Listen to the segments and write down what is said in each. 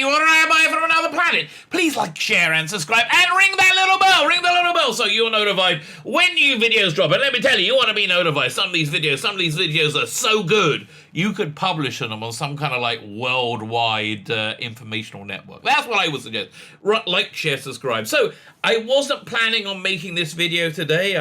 you are a rabbi from another planet. Please like, share, and subscribe, and ring that little bell. Ring the little bell so you're notified when new videos drop. And let me tell you, you want to be notified. Some of these videos are so good, you could publish them on some kind of like worldwide informational network. That's what I would suggest. Like, share, subscribe. So I wasn't planning on making this video today.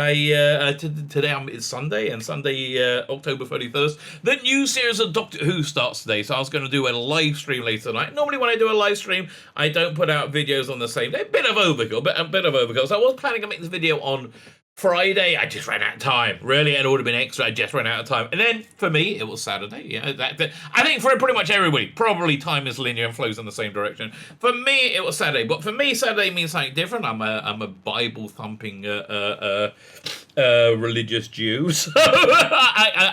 Today it's Sunday, and Sunday, October 31st. The new series of Doctor Who starts today, so I was going to do a live stream later tonight. Normally when I do a live stream, I don't put out videos on the same day. A bit of overkill. So I was planning to make this video on Friday. I just ran out of time. Really, it would have been extra. I just ran out of time. And then for me, it was Saturday. Yeah, I think for pretty much everybody, probably time is linear and flows in the same direction. For me, it was Saturday. But for me, Saturday means something different. I'm a Bible thumping religious Jew. So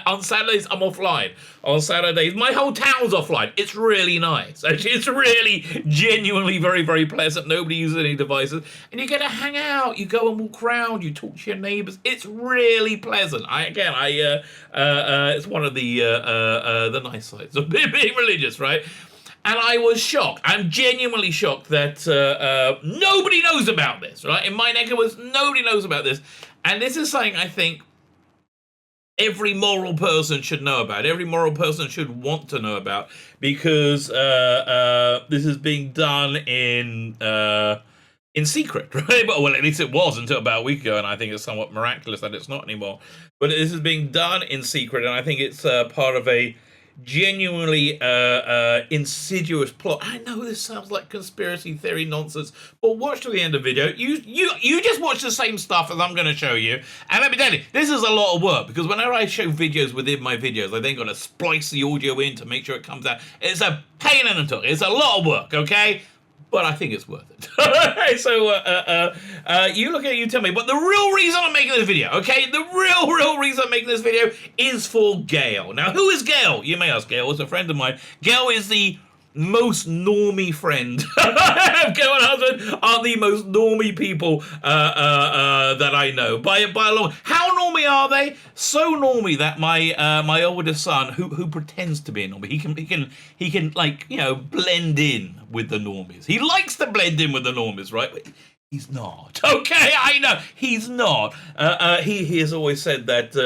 on Saturdays, I'm offline. On Saturdays, my whole town's offline. It's really nice. Actually, it's really genuinely very, very pleasant. Nobody uses any devices. And you get to hang out. You go and walk around. You talk to your neighbors. It's really pleasant. It's one of the nice sides of being religious, right? And I was shocked. I'm genuinely shocked that nobody knows about this, right? In my neck of the woods, nobody knows about this. And this is something I think every moral person should know about. Every moral person should want to know about, because this is being done in secret, right? But, well, at least it was until about a week ago, and I think it's somewhat miraculous that it's not anymore. But this is being done in secret, and I think it's part of a genuinely insidious plot. I know this sounds like conspiracy theory nonsense, but watch to the end of the video. You just watch the same stuff as I'm going to show you, and let me tell you, this is a lot of work, because whenever I show videos within my videos, I then got to splice the audio in to make sure it comes out. It's a pain in the tuck. It's a lot of work, okay? But I think it's worth it. So you look at it, you tell me. But the real reason I'm making this video, okay? The real reason I'm making this video is for Gail. Now, who is Gail? You may ask. Gail is a friend of mine. Gail is the most normie friend. Gail and husband are the most normie people that I know by a long. How normie are they? So normie that my oldest son, who pretends to be a normie, he can like, you know, blend in with the normies. He likes to blend in with the normies, right? But he's not. Okay, I know he's not. He has always said that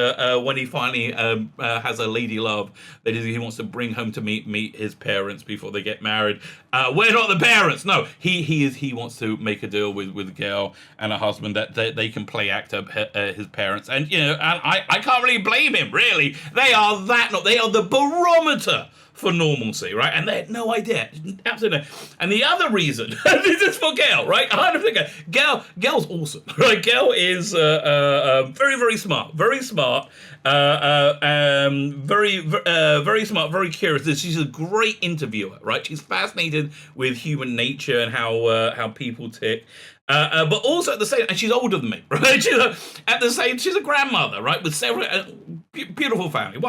when he finally has a lady love that he wants to bring home to meet his parents before they get married. We're not the parents. No, he wants to make a deal with Gail and her husband that they can play act his parents. And you know, and I can't really blame him. Really, they are the barometer for normalcy, right? And they had no idea. Absolutely. And the other reason, this is for Gail, right? 100%. Gail's awesome, right? Gail is very smart, very smart, very smart, very curious. She's a great interviewer, right? She's fascinated with human nature and how people tick. But also at the same, and she's older than me, right? She's a grandmother, right? With several beautiful family.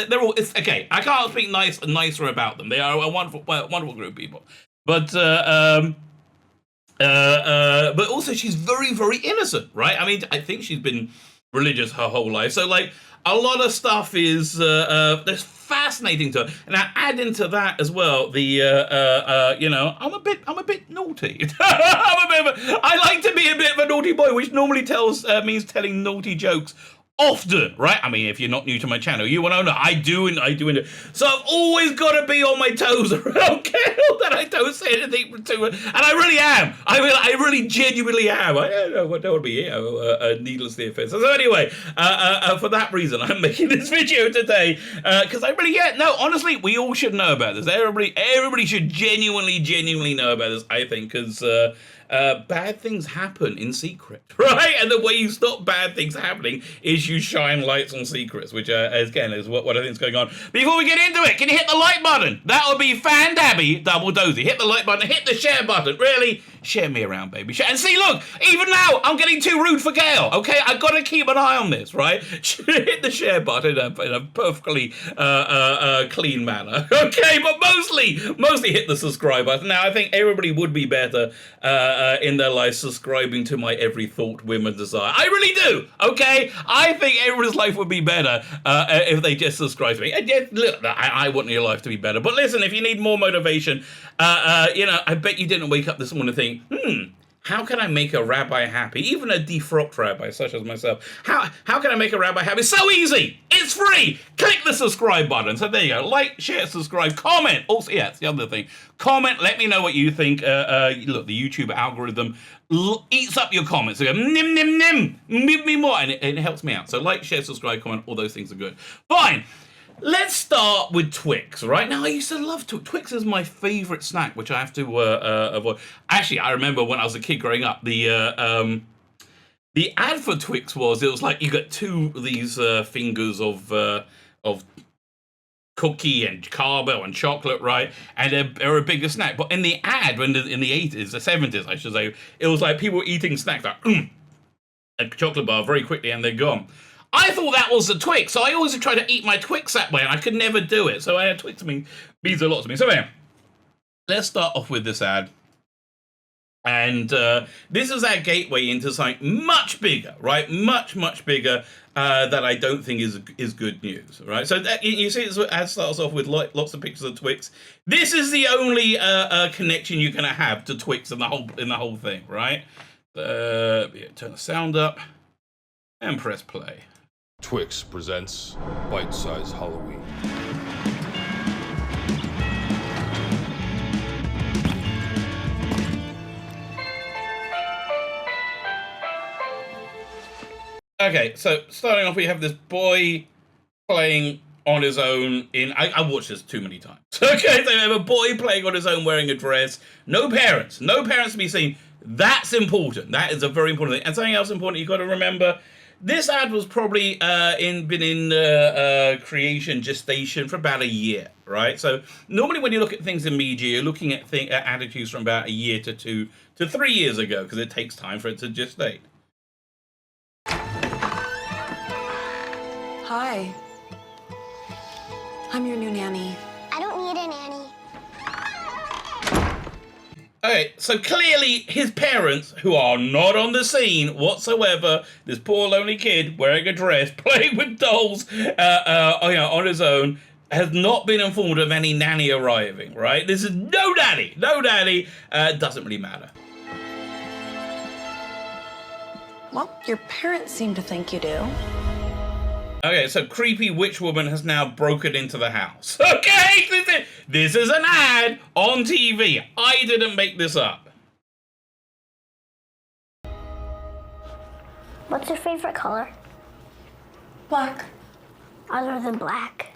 They're all. It's okay. I can't speak nicer about them. They are a wonderful group of people. But also she's very innocent, right? I mean, I think she's been religious her whole life. So like a lot of stuff is that's fascinating to her. And now add into that as well the you know, I'm a bit naughty. I like to be a bit of a naughty boy, which normally means telling naughty jokes often, right? I mean, if you're not new to my channel, you will know that I do. So I've always got to be on my toes around Gail that I don't say anything to her. And I really am. I really genuinely am. I don't want to be needlessly offensive. So anyway, for that reason, I'm making this video today because honestly, we all should know about this. Everybody should genuinely know about this, I think, because bad things happen in secret, right? And the way you stop bad things happening is you shine lights on secrets, which again is what I think is going on. Before we get into it, can you hit the like button? That would be fan-dabby double dozy. Hit the like button, hit the share button. Really, Share me around, baby. And see, look, even now, I'm getting too rude for Gail, okay? I've got to keep an eye on this, right? Hit the share button in a perfectly clean manner, okay? But mostly hit the subscribe button. Now, I think everybody would be better in their life subscribing to my every thought, whim, and desire. I really do, okay? I think everyone's life would be better if they just subscribe to me. And yet, look, I want your life to be better. But listen, if you need more motivation, I bet you didn't wake up this morning and think, how can I make a rabbi happy? Even a defrocked rabbi such as myself. How can I make a rabbi happy? So easy! It's free! Click the subscribe button. So there you go. Like, share, subscribe, comment. Also, yeah, it's the other thing. Comment, let me know what you think. Look, the YouTube algorithm eats up your comments. So go, nim, nim, nim, give me more. And it helps me out. So like, share, subscribe, comment, all those things are good. Fine. Let's start with Twix, right? Now, I used to love Twix. Twix is my favorite snack, which I have to avoid. Actually, I remember when I was a kid growing up, the ad for Twix was like you got two of these fingers of cookie and caramel and chocolate, right? And they're a bigger snack. But in the ad, in the 80s, the 70s, I should say, it was like people eating snacks like a chocolate bar very quickly and they're gone. I thought that was the Twix, so I always tried to eat my Twix that way, and I could never do it. So I had Twix means a lot to me. So anyway, let's start off with this ad. And this is our gateway into something much bigger, right? Much, much bigger that I don't think is good news, right? So you see this ad starts off with lots of pictures of Twix. This is the only connection you're going to have to Twix in the whole thing, right? Turn the sound up and press play. Twix presents Bite-Size Halloween. Okay, so starting off, we have this boy playing on his own I watched this too many times. Okay, so we have a boy playing on his own wearing a dress. No parents to be seen. That's important. That is a very important thing. And something else important you've got to remember, this ad was probably been in creation, gestation for about a year, right? So normally when you look at things in media, you're looking at attitudes from about a year to 2 to 3 years ago, because it takes time for it to gestate. Hi. I'm your new nanny. I don't need a nanny. Okay, so clearly his parents, who are not on the scene whatsoever, this poor lonely kid wearing a dress, playing with dolls on his own, has not been informed of any nanny arriving, right? This is no nanny, doesn't really matter. Well, your parents seem to think you do. Okay, so creepy witch woman has now broken into the house. Okay, this is an ad on TV. I didn't make this up. What's your favorite color? Black. Other than black.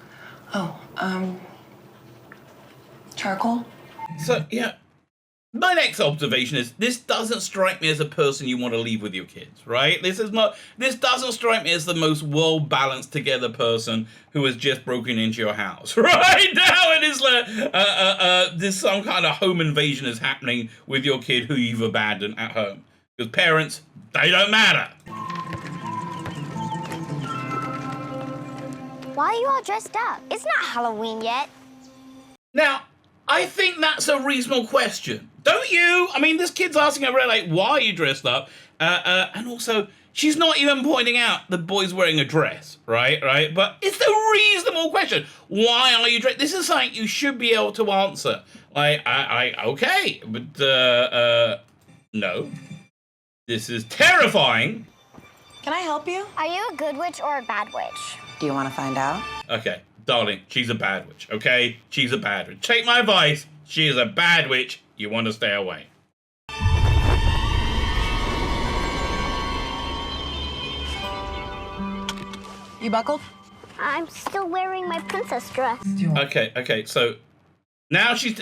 Oh, charcoal? So, yeah. My next observation is this doesn't strike me as a person you want to leave with your kids, right? This doesn't strike me as the most well-balanced together person who has just broken into your house, right? Now it is like there's some kind of home invasion is happening with your kid who you've abandoned at home. Because parents, they don't matter. Why are you all dressed up? It's not Halloween yet. Now, I think that's a reasonable question. Don't you? I mean, this kid's asking her, like, why are you dressed up? And also, she's not even pointing out the boy's wearing a dress, right? But it's a reasonable question. Why are you dressed? This is something you should be able to answer. Like, okay, but, no. This is terrifying. Can I help you? Are you a good witch or a bad witch? Do you want to find out? Okay, darling, she's a bad witch, okay? She's a bad witch. Take my advice. She is a bad witch. You want to stay away. You buckled? I'm still wearing my princess dress. Okay, so now she's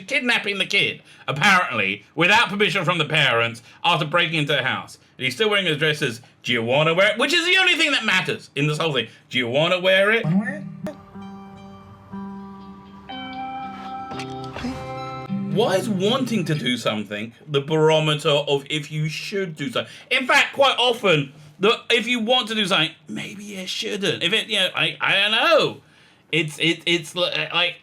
kidnapping the kid, apparently, without permission from the parents, after breaking into the house. And he's still wearing his dresses. Do you want to wear it? Which is the only thing that matters in this whole thing. Do you want to wear it? why is wanting to do something the barometer of if you should do something? In fact, quite often, if you want to do something, maybe you shouldn't. If it, I don't know. It's like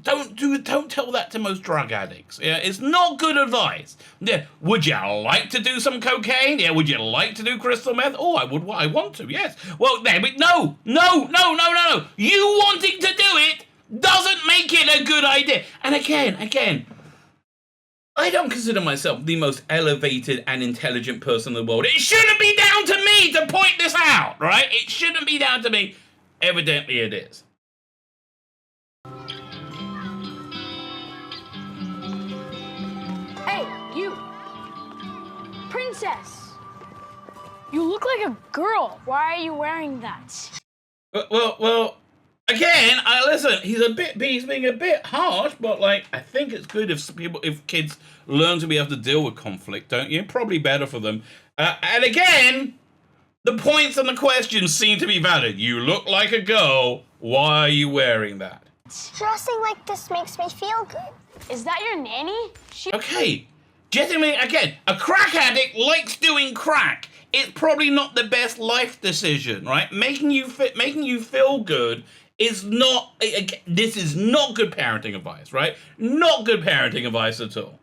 don't tell that to most drug addicts. Yeah, it's not good advice. Yeah, would you like to do some cocaine? Yeah, would you like to do crystal meth? Oh, I would. I want to. Yes. Well, then, no. You wanting to do it doesn't make it a good idea. And again, I don't consider myself the most elevated and intelligent person in the world. It shouldn't be down to me to point this out, right? It shouldn't be down to me. Evidently, it is. Hey, you! Princess! You look like a girl. Why are you wearing that? Well, again, listen, he's being a bit harsh, but like, I think it's good if kids learn to be able to deal with conflict, don't you? Probably better for them. And again, the points and the questions seem to be valid. You look like a girl. Why are you wearing that? Dressing like this makes me feel good. Is that your nanny? Okay, gentlemen, again, a crack addict likes doing crack. It's probably not the best life decision, right? Making you feel good is not. This is not good parenting advice, right? Not good parenting advice at all.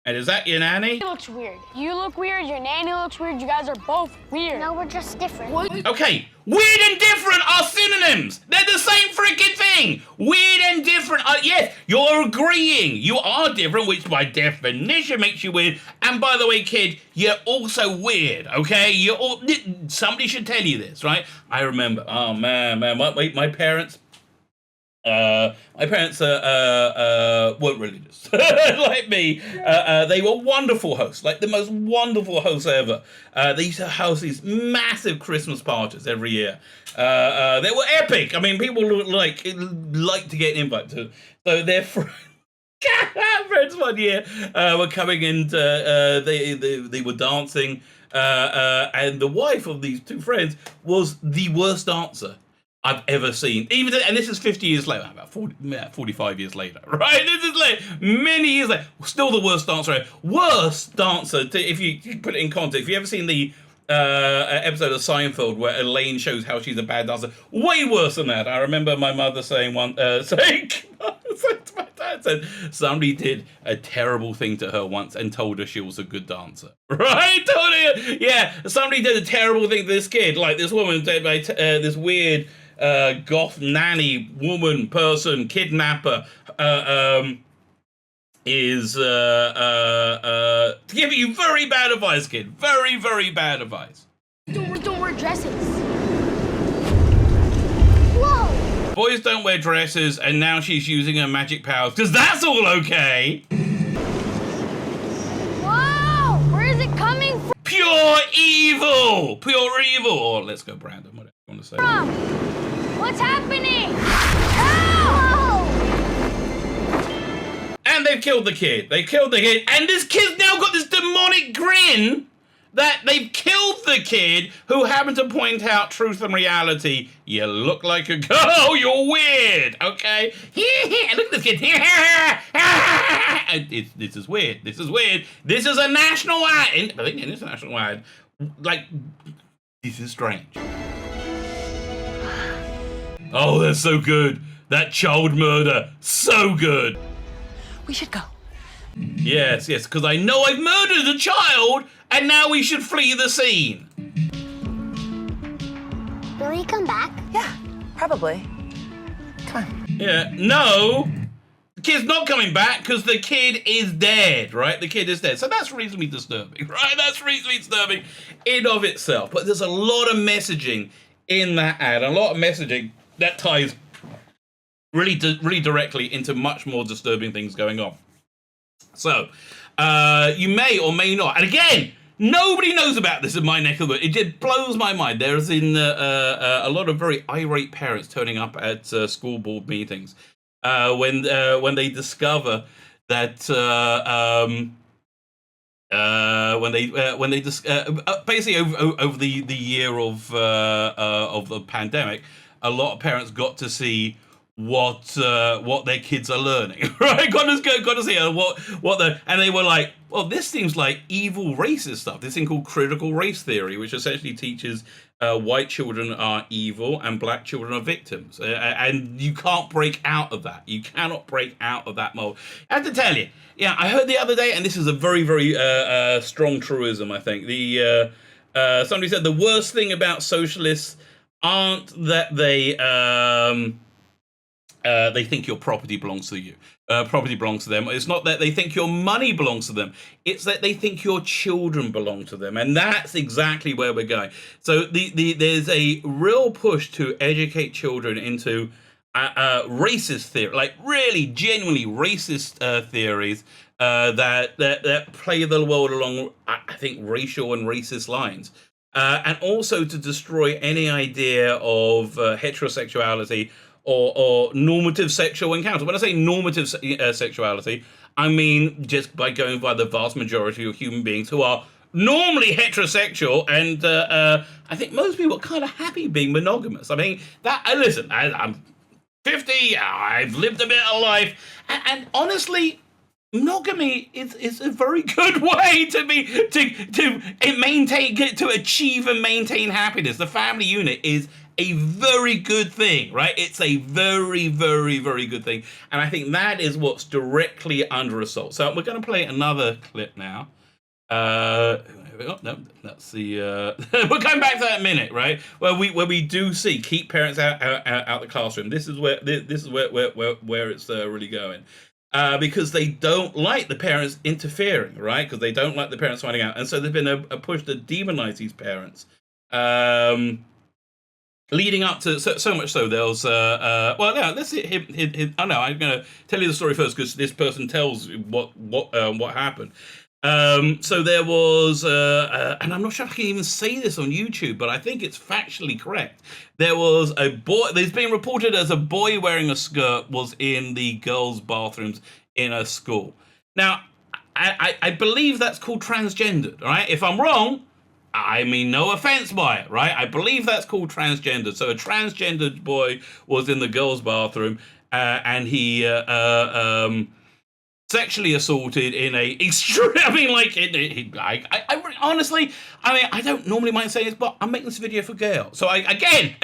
And is that your nanny? He looks weird. You look weird. Your nanny looks weird. You guys are both weird. No, we're just different. What? Okay, weird and different are synonyms. They're the same freaking thing. Weird and different are, yes, you're agreeing. You are different, which by definition makes you weird. And by the way, kid, you're also weird, okay? Somebody should tell you this, right? I remember, oh man, my parents... my parents weren't religious like me. They were wonderful hosts, like the most wonderful hosts ever. They used to host these massive Christmas parties every year. They were epic. I mean, people like to get invited to. So their friends one year were coming and they were dancing, and the wife of these two friends was the worst dancer I've ever seen. And this is 50 years later, about 45 years later, right? This is like many years later. Still the worst dancer ever. Worst dancer, if you put it in context. If you ever seen the episode of Seinfeld where Elaine shows how she's a bad dancer, way worse than that. I remember my mother saying to my dad, said somebody did a terrible thing to her once and told her she was a good dancer. Right? Told her, yeah, somebody did a terrible thing to this kid. Like this woman, this weird goth nanny woman person kidnapper is to give you very bad advice, kid. Very, very bad advice. Don't wear dresses. Whoa! Boys don't wear dresses, and now she's using her magic powers, because that's all okay. Wow! Where is it coming from? Pure evil! Pure evil! Or let's go, Brandon, whatever you want to say. What's happening? Help! And they've killed the kid. They killed the kid. And this kid's now got this demonic grin that they've killed the kid who happened to point out truth and reality. You look like a girl. You're weird. Okay? Look at this kid. This is weird. This is weird. This is a national ad. I think it is a national ad. Like, this is strange. Oh, that's so good. That child murder. So good. We should go. Yes, because I know I've murdered a child, and now we should flee the scene. Will he come back? Yeah, probably. Come on. Yeah, no. The kid's not coming back because the kid is dead, right? The kid is dead. So that's reasonably disturbing, right? That's reasonably disturbing in of itself. But there's a lot of messaging in that ad, a lot of messaging that ties really directly into much more disturbing things going on. So, you may or may not, and again, nobody knows about this in my neck of the woods. It just blows my mind. There's a lot of very irate parents turning up at school board meetings when they discover that basically over the year of the pandemic, a lot of parents got to see what their kids are learning, right? Got to see what the, and they were like, well, this seems like evil racist stuff. This thing called critical race theory, which essentially teaches white children are evil and black children are victims, and you can't break out of that. You cannot break out of that mold. I have to tell you, yeah, I heard the other day, and this is a very, very strong truism. I think somebody said the worst thing about socialists aren't that they think your property belongs to you. Property belongs to them. It's not that they think your money belongs to them. It's that they think your children belong to them. And that's exactly where we're going. So there's a real push to educate children into racist theory, like really genuinely racist theories that play the world along, I think, racial and racist lines. And also to destroy any idea of heterosexuality or normative sexual encounter. When I say normative sexuality, I mean just by going by the vast majority of human beings who are normally heterosexual, and I think most people are kind of happy being monogamous. I mean, listen, I'm 50, I've lived a bit of life, and honestly, monogamy is a very good way to achieve and maintain happiness. The family unit is a very good thing, right? It's a very, very, very good thing. And I think that is what's directly under assault. So we're going to play another clip now. No, that's the we're going back to that minute, right? Where we do see keep parents out the classroom. This is where it's really going. Because they don't like the parents interfering, right? Because they don't like the parents finding out. And so there's been a push to demonize these parents. Leading up to so much so there was well, no, let's hit him. Oh no, I'm gonna tell you the story first because this person tells what happened. So there was and I'm not sure if I can even say this on YouTube, but I think it's factually correct. There was a boy. There's been reported as a boy wearing a skirt was in the girls' bathrooms in a school. Now, I believe that's called transgendered. All right, if I'm wrong, I mean, no offense by it, right? I believe that's called transgender. So a transgendered boy was in the girls' bathroom, and he sexually assaulted in a extreme. I mean, like, I honestly, I mean, I don't normally mind saying this, but I'm making this video for Gail. So again,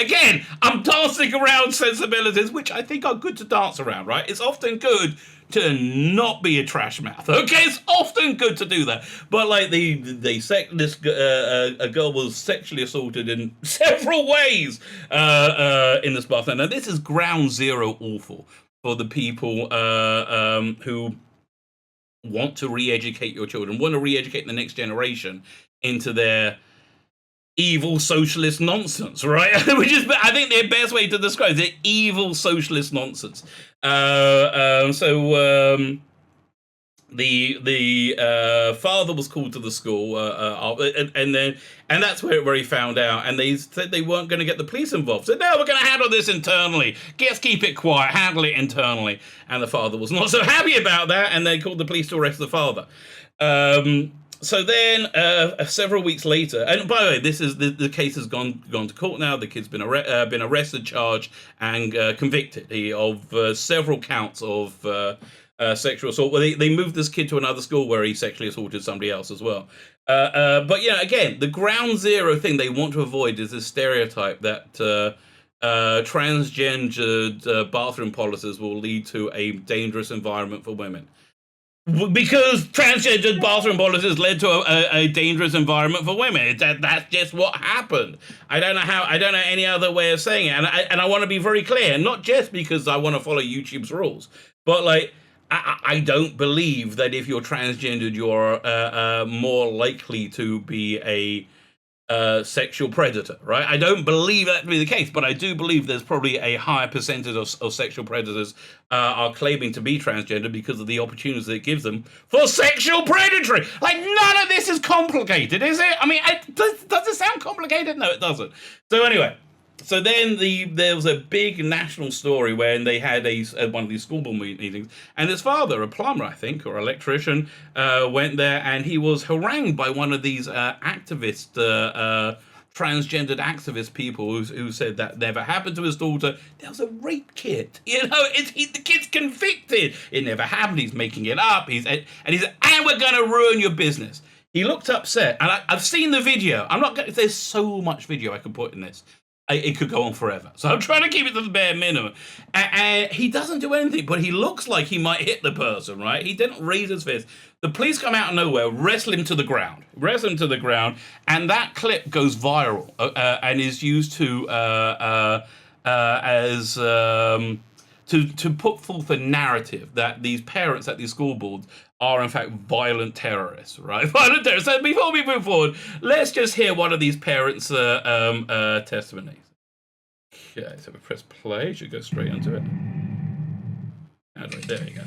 I'm dancing around sensibilities, which I think are good to dance around, right? It's often good to not be a trash mouth. Okay, it's often good to do that. But like a girl was sexually assaulted in several ways in this bathroom. Now this is ground zero awful for the people who want to re-educate your children, want to re-educate the next generation into their evil socialist nonsense, right? Which is, I think, the best way to describe it, evil socialist nonsense. The father was called to the school, and that's where he found out. And they said they weren't going to get the police involved. Said, no, we're going to handle this internally. Let's keep it quiet. Handle it internally. And the father was not so happy about that, and they called the police to arrest the father. So then, several weeks later, and by the way, this is the case has gone to court now. The kid's been arrested, charged, and convicted of several counts of sexual assault. Well, they moved this kid to another school where he sexually assaulted somebody else as well. But yeah, again, the ground zero thing they want to avoid is this stereotype that transgendered bathroom policies will lead to a dangerous environment for women. Because transgendered bathroom policies led to a dangerous environment for women. That's just what happened. I don't know any other way of saying it. And I want to be very clear, not just because I want to follow YouTube's rules, but like, I don't believe that if you're transgendered, you're more likely to be a sexual predator, right? I don't believe that to be the case, but I do believe there's probably a higher percentage of sexual predators are claiming to be transgender because of the opportunities that it gives them for sexual predatory. Like, none of this is complicated, is it? I mean, does it sound complicated? No, it doesn't. So anyway, so then there was a big national story when they had one of these school board meetings, and his father, a plumber, I think, or electrician, went there, and he was harangued by one of these activist transgendered activist people who said that never happened to his daughter. There was a rape kit. The kid's convicted. It never happened. He's making it up. He said, and we're going to ruin your business. He looked upset, and I've seen the video. There's so much video I can put in this. It could go on forever. So I'm trying to keep it to the bare minimum. And he doesn't do anything, but he looks like he might hit the person, right? He didn't raise his fist. The police come out of nowhere, wrestle him to the ground, and that clip goes viral and is used to put forth a narrative that these parents at these school boards are in fact violent terrorists, right? Violent terrorists. So before we move forward, let's just hear one of these parents' testimonies. Okay, so we press play. Should go straight into it. There you go.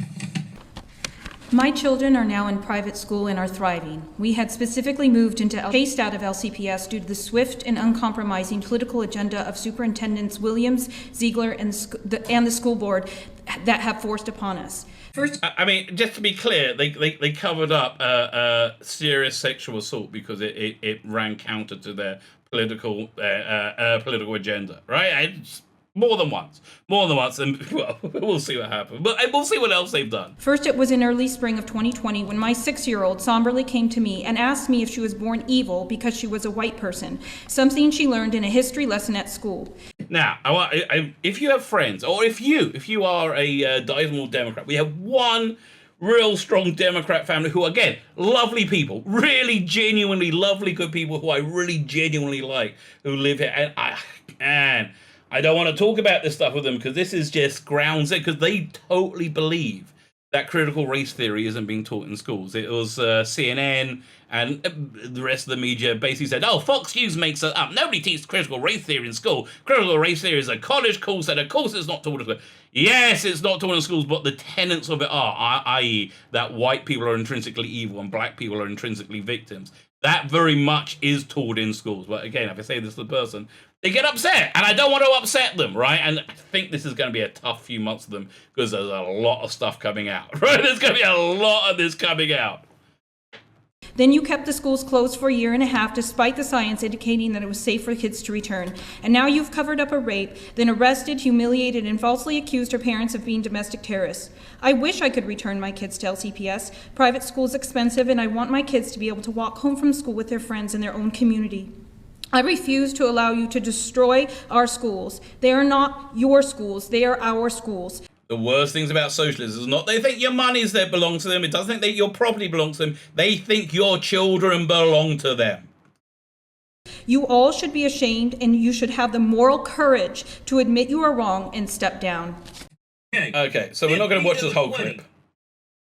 My children are now in private school and are thriving. We had specifically moved chased out of LCPS due to the swift and uncompromising political agenda of Superintendents Williams, Ziegler, and the school board that have forced upon us. First, I mean, just to be clear, they covered up serious sexual assault because it ran counter to their political agenda, right? More than once, and well, we'll see what happens. But we'll see what else they've done. First, it was in early spring of 2020 when my 6-year-old somberly came to me and asked me if she was born evil because she was a white person, something she learned in a history lesson at school. Now, if you have friends, or if you are a Dismal Democrat, we have one real strong Democrat family who, again, lovely people, really genuinely lovely, good people who I really genuinely like, who live here, and I don't want to talk about this stuff with them because this is just grounds it, because they totally believe that critical race theory isn't being taught in schools. It was CNN and the rest of the media basically said, oh, Fox News makes it up. Nobody teaches critical race theory in school. Critical race theory is a college course, and of course it's not taught in schools. Yes, it's not taught in schools, but the tenets of it are, i.e. that white people are intrinsically evil and black people are intrinsically victims. That very much is taught in schools. But again, if I say this to the person, they get upset, and I don't want to upset them, right? And I think this is going to be a tough few months for them because there's a lot of stuff coming out, right? There's going to be a lot of this coming out. Then you kept the schools closed for a year and a half despite the science indicating that it was safe for kids to return. And now you've covered up a rape, then arrested, humiliated, and falsely accused her parents of being domestic terrorists. I wish I could return my kids to LCPS. Private school is expensive, and I want my kids to be able to walk home from school with their friends in their own community. I refuse to allow you to destroy our schools. They are not your schools, they are our schools. The worst things about socialism is not they think your money's that belongs to them. It doesn't think that your property belongs to them. They think your children belong to them. You all should be ashamed, and you should have the moral courage to admit you are wrong and step down. Okay, so we're not going to watch this whole clip.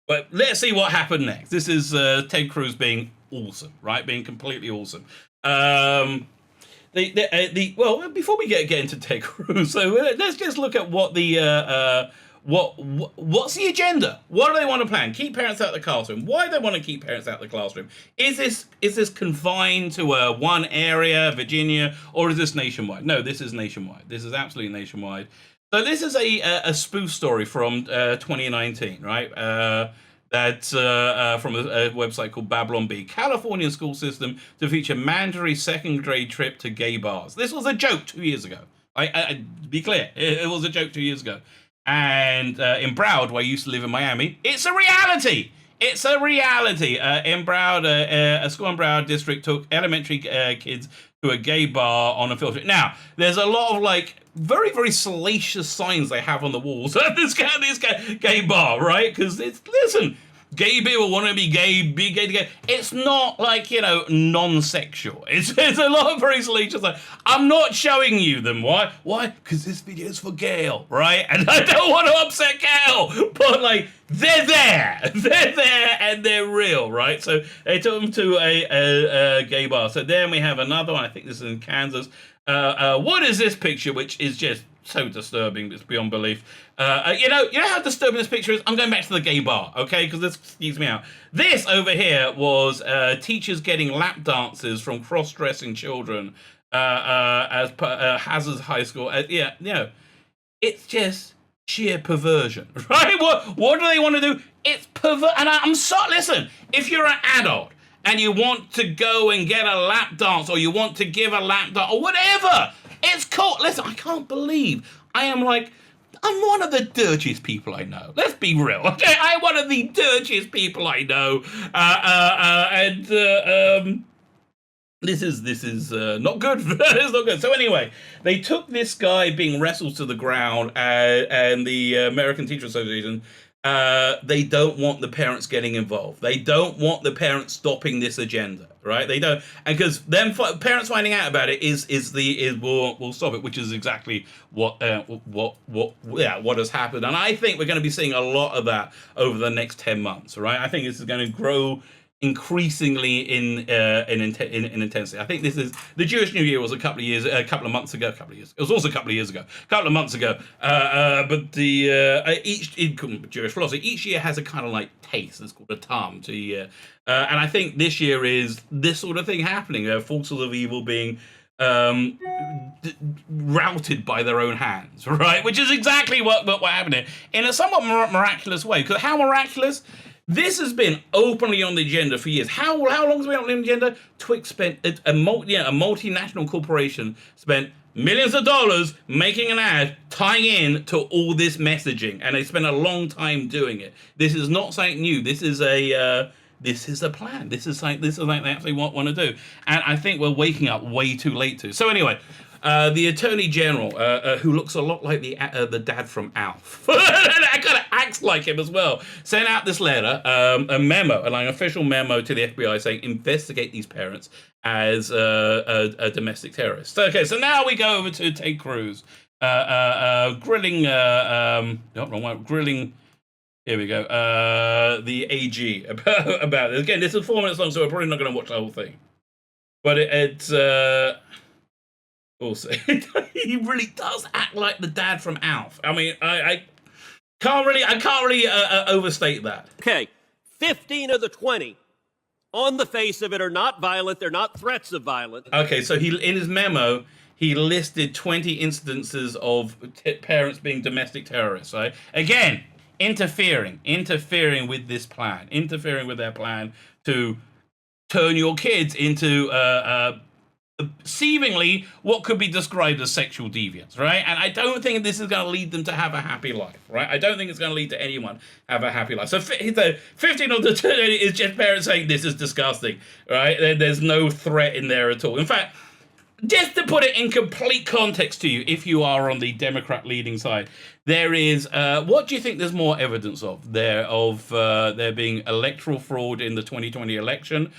But let's see what happened next. This is Ted Cruz being awesome, right? Being completely awesome. Well, before we get into Ted Cruz, so let's just look at what the what's the agenda? What do they want to plan? Keep parents out of the classroom. Why do they want to keep parents out of the classroom? Is this confined to one area, Virginia, or is this nationwide? No, this is nationwide. This is absolutely nationwide. So this is a spoof story from 2019, right? That's from a website called Babylon Bee. California school system to feature mandatory second grade trip to gay bars. This was a joke 2 years ago. I be clear, it was a joke 2 years ago. And in Broward, where I used to live in Miami, it's a reality. It's a reality. In Broward, a school in Broward district took elementary kids to a gay bar on a field trip. Now, there's a lot of very, very salacious signs they have on the walls at this gay bar, right? Because listen, gay people want to be gay. It's not non-sexual. It's a lot of very salacious. I'm not showing you them. Why? Because this video is for Gail, right? And I don't want to upset Gail, but they're there, and they're real, right? So they took them to a gay bar. So then we have another one. I think this is in Kansas. What is this picture, which is just so disturbing, it's beyond belief. You know how disturbing this picture is? I'm going back to the gay bar, okay? Because this skews me out. This over here was teachers getting lap dances from cross-dressing children as Hazard's High School. It's just sheer perversion, right? What do they want to do? It's pervert. And I'm sorry, listen, if you're an adult and you want to go and get a lap dance, or you want to give a lap dance, or whatever. It's cool. Listen, I can't believe I'm one of the dirtiest people I know. Let's be real. Okay? I'm one of the dirtiest people I know. This is not good. It's not good. So anyway, they took this guy being wrestled to the ground, and the American Teacher Association, they don't want the parents getting involved. They don't want the parents stopping this agenda, right? They don't, and because them parents finding out about it will stop it, which is exactly what has happened. And I think we're going to be seeing a lot of that over the next 10 months, right? I think this is going to grow increasingly in intensity. I think this is the Jewish New Year was a couple of months ago. It was also a couple of months ago. But the Jewish philosophy each year has a kind of like taste. It's called a tam to year, and I think this year is this sort of thing happening. Forces of evil being routed by their own hands, right? Which is exactly what happened here in a somewhat miraculous way. Because how miraculous? This has been openly on the agenda for years. How long has it been on the agenda? Twix spent, a multinational corporation spent millions of dollars making an ad tying in to all this messaging, and they spent a long time doing it. This is not something new. This is a plan. This is something they actually want to do. And I think we're waking up way too late to. So anyway, the Attorney General, who looks a lot like the dad from Alf, that kind of acts like him as well, sent out this letter, a memo, an official memo to the FBI saying investigate these parents as a domestic terrorist. Okay, so now we go over to Ted Cruz grilling. Grilling. Here we go. The AG about it. Again, this is 4 minutes long, so we're probably not going to watch the whole thing. But it's. Also, he really does act like the dad from Alf. I mean, I can't really overstate that. Okay, 15 of the 20 on the face of it are not violent. They're not threats of violence. Okay, so in his memo, he listed 20 instances of parents being domestic terrorists, right? Again, interfering with this plan, interfering with their plan to turn your kids into seemingly what could be described as sexual deviance, right? And I don't think this is going to lead them to have a happy life, right? I don't think it's going to lead to anyone have a happy life. So 15 of the 20 is just parents saying this is disgusting, right? There's no threat in there at all. In fact, just to put it in complete context to you, if you are on the Democrat leading side, there is, what do you think there's more evidence of? There being electoral fraud in the 2020 election,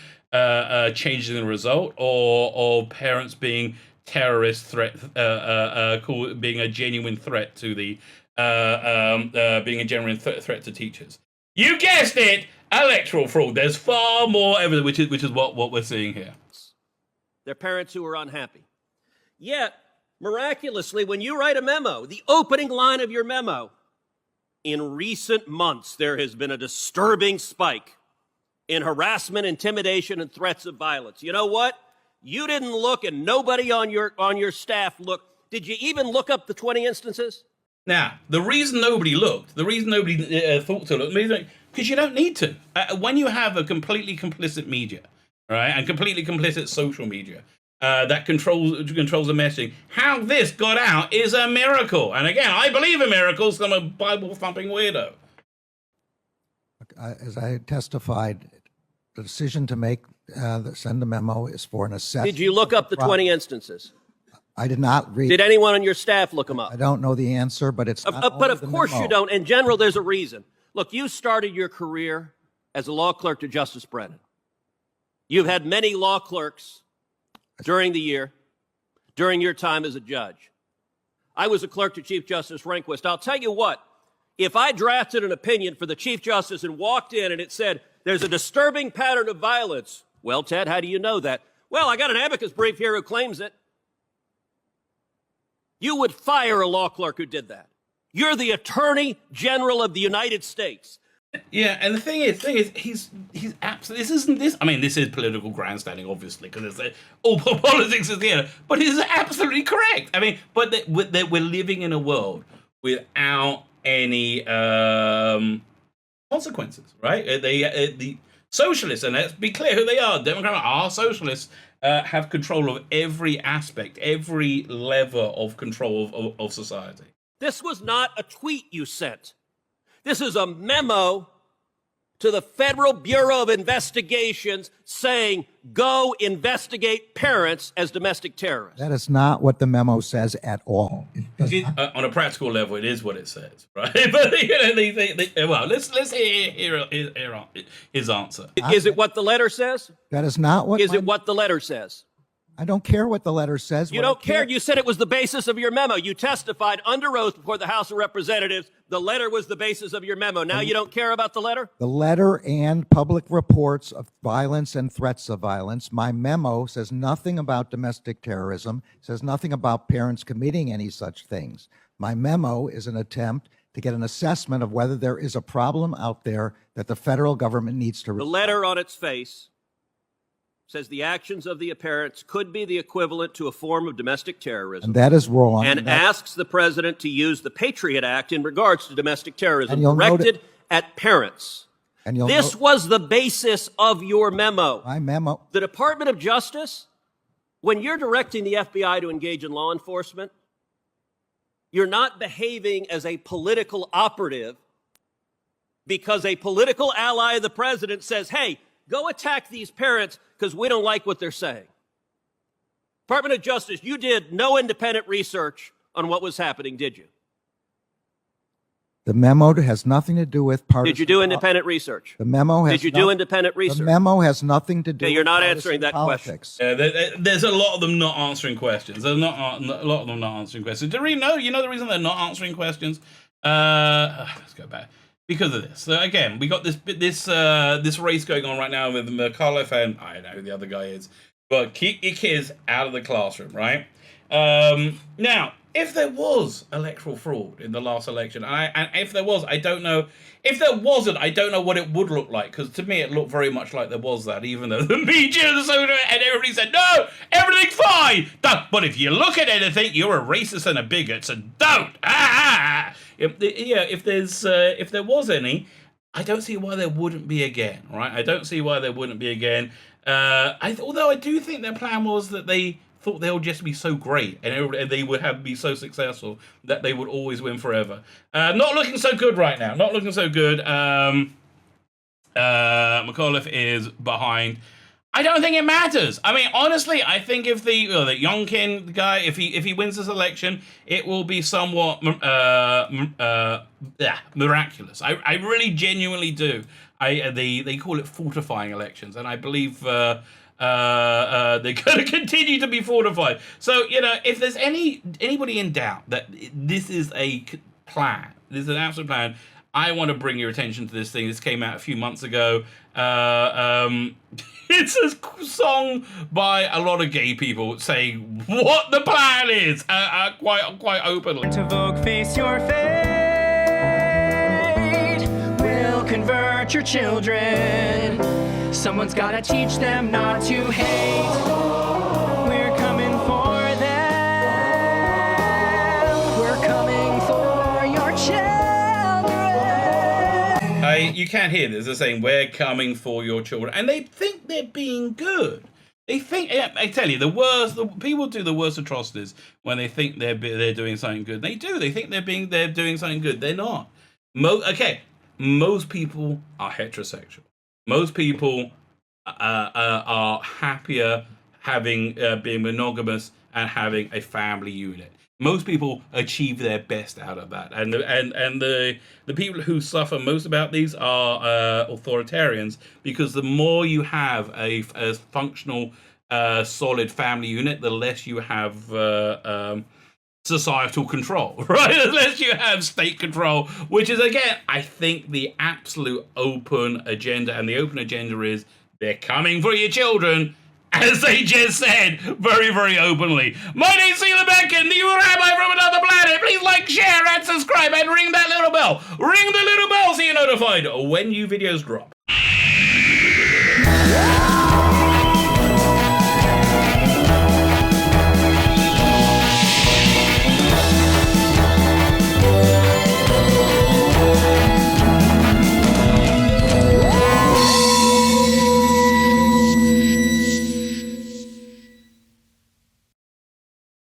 changing the result, or parents being terrorist threat, being a genuine threat to the, threat to teachers. You guessed it, electoral fraud. There's far more evidence, which is what we're seeing here. They're parents who are unhappy. Yet, miraculously, when you write a memo, the opening line of your memo, in recent months, there has been a disturbing spike in harassment, intimidation, and threats of violence. You know what? You didn't look, and nobody on your staff looked. Did you even look up the 20 instances? Now, the reason nobody looked, the reason nobody thought to look, because you don't need to. When you have a completely complicit media, right, and completely complicit social media that controls the messaging, how this got out is a miracle. And again, I believe in miracles. I'm a Bible-thumping weirdo. As I testified, the decision to send the memo is for an assessment. Did you look up the 20 instances? I did not read. Did anyone on your staff look them up? I don't know the answer, but it's not but of course you don't. In general, there's a reason. Look, you started your career as a law clerk to Justice Brennan. You've had many law clerks during the year, during your time as a judge. I was a clerk to Chief Justice Rehnquist. I'll tell you what, if I drafted an opinion for the Chief Justice and walked in and it said, there's a disturbing pattern of violence. Well, Ted, how do you know that? Well, I got an amicus brief here who claims it. You would fire a law clerk who did that. You're the Attorney General of the United States. Yeah, and the thing is, he's absolutely. This is political grandstanding, obviously, because all politics is here. But he's absolutely correct. I mean, but we're living in a world without any consequences, right? Socialists, and let's be clear who they are. Democrats are socialists. Have control of every aspect, every lever of control of society. This was not a tweet you sent. This is a memo to the Federal Bureau of Investigations saying, go investigate parents as domestic terrorists. That is not what the memo says at all. On a practical level, it is what it says, right? But well, let's hear his answer. Is it what the letter says? That is not what. Is it what the letter says? I don't care what the letter says. You don't care. You said it was the basis of your memo. You testified under oath before the House of Representatives. The letter was the basis of your memo. Now you don't care about the letter? The letter and public reports of violence and threats of violence. My memo says nothing about domestic terrorism, says nothing about parents committing any such things. My memo is an attempt to get an assessment of whether there is a problem out there that the federal government needs to resolve. The letter on its face says the actions of the parents could be the equivalent to a form of domestic terrorism. And that is wrong. And asks the president to use the Patriot Act in regards to domestic terrorism directed at parents. And this was the basis of your memo. My memo. The Department of Justice, when you're directing the FBI to engage in law enforcement, you're not behaving as a political operative because a political ally of the president says, hey, go attack these parents because we don't like what they're saying. Department of Justice, you did no independent research on what was happening, did you? The memo has nothing to do with partisan. Did you do independent research? The memo has. Did you do independent research? The memo has nothing to do. Okay, you're with not answering that politics. question. There's a lot of them not answering questions. There's a lot of them not answering questions. Do you know the reason they're not answering questions? Let's go back. Because of this. So again, we got this race going on right now with McAuliffe and I don't know who the other guy is. But keep your kids out of the classroom, right? Now, if there was electoral fraud in the last election, and if there was, I don't know. If there wasn't, I don't know what it would look like. Because to me, it looked very much like there was that, even though the media and everybody said, no, everything's fine. Don't. But if you look at anything, you're a racist and a bigot, so don't. If there was any, I don't see why there wouldn't be again, right? I don't see why there wouldn't be again. Although I do think their plan was that they thought they would just be so great and they would be so successful that they would always win forever. Not looking so good right now. Not looking so good. McAuliffe is behind. I don't think it matters. I mean, honestly, I think if the Youngkin guy, if he wins this election, it will be somewhat miraculous. I really genuinely do. They call it fortifying elections, and I believe they're going to continue to be fortified. So, if there's anybody in doubt that this is a plan, this is an absolute plan, I want to bring your attention to this thing. This came out a few months ago. It's a song by a lot of gay people saying what the plan is, quite openly. To Vogue, face your fate. We'll convert your children. Someone's gotta teach them not to hate. We're coming for them. We're coming for your children. You can't hear this. They're saying, we're coming for your children. And they think they're being good. They think, I tell you, the people do the worst atrocities when they think they're doing something good. They do. They think they're doing something good. They're not. Most people are heterosexual. Most people are happier being monogamous and having a family unit. Most people achieve their best out of that, and the people who suffer most about these are authoritarians, because the more you have a functional, solid family unit, the less you have societal control, right? The less you have state control, which is, again, I think the absolute open agenda, and the open agenda is they're coming for your children. As they just said, very, very openly. My name's Tzvi Lebetkin, the rabbi from another planet. Please like, share, and subscribe, and ring that little bell. Ring the little bell so you're notified when new videos drop.